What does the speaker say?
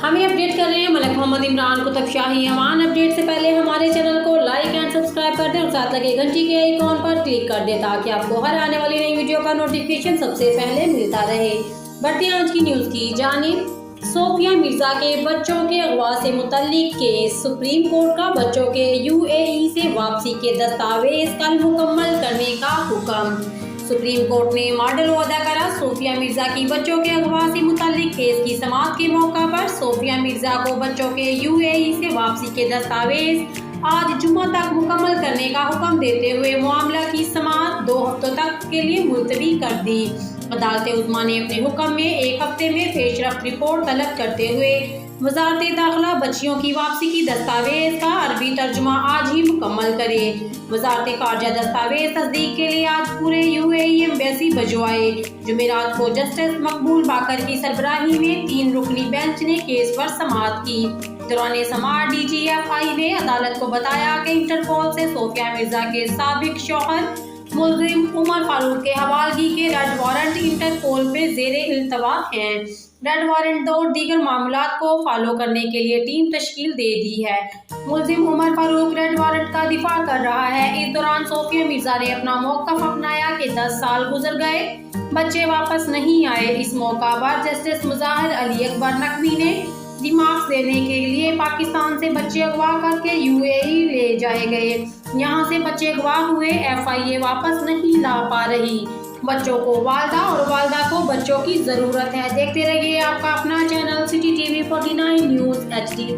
हमें अपडेट कर रहे हैं मलिक मोहम्मद इमरान कुतुब शाही अमान। अपडेट से पहले हमारे चैनल को लाइक एंड सब्सक्राइब कर दें और साथ लगे घंटी के आइकॉन पर क्लिक कर दें ताकि आपको हर आने वाली नई वीडियो का नोटिफिकेशन सबसे पहले मिलता रहे। बढ़ते हैं आज की न्यूज़ की जानिब। सोफिया मिर्जा के बच्चों के अगवा से मुतल्लिक केस। सुप्रीम कोर्ट का बच्चों के यूएई से वापसी के दस्तावेज कल मुकम्मल करने का हुक्म। सुप्रीम कोर्ट ने मॉडल अदाकारा सोफिया मिर्जा की बच्चों के अगवा से मुतल्लिक केस की समाअत के मौका पर सोफिया मिर्जा को बच्चों के यूएई से वापसी के दस्तावेज आज जुम्मा तक मुकम्मल करने का हुक्म देते हुए मामला की समाअत 2 हफ्तों तक के लिए मुलतवी कर दी। अदालत उज़्मा ने अपने हुक्म में 1 हफ्ते में पेशरफ्त रिपोर्ट तलब करते हुए वज़ारत दाखिला बच्चियों की वापसी की दस्तावेज का अरबी तर्जुमा आज ही मुकम्मल करे। वज़ारत ख़ारजा दस्तावेज तस्दीक के लिए आज पूरे यूएई एम्बेसी भिजवाए। जुमेरात को जस्टिस मकबूल बाकर की सरबराही में 3 रुकनी बेंच ने केस पर समाअत की। दौरान समाअत DGFI ने अदालत को बताया कि इंटरपोल से सोफिया मिर्जा के साबिक शौहर मुल्ज़िम उमर फारूक के हवालगी के रेड वारंट इंटरपोल पे ज़ेरे इल्तवा हैं। रेड वारंट और दीगर मामलात को फॉलो करने के लिए टीम तश्कील दे दी है। मुल्ज़िम उमर फारूक रेड वारंट का दिफा कर रहा है। इस दौरान सोफिया मिर्जा ने अपना मौक़िफ़ अपनाया कि 10 साल गुजर गए, बच्चे वापस नहीं आए। इस मौका पर जस्टिस मुज़ाहिर अली अकबर नकवी ने रिमार्क्स देने के लिए पाकिस्तान से बच्चे अगवा करके यूएई ले जाए गए। यहाँ से बच्चे अगवा हुए, FIA वापस नहीं ला पा रही। बच्चों को वालदा और वालदा को बच्चों की ज़रूरत है। देखते रहिए आपका अपना channel city TV 49 news HD।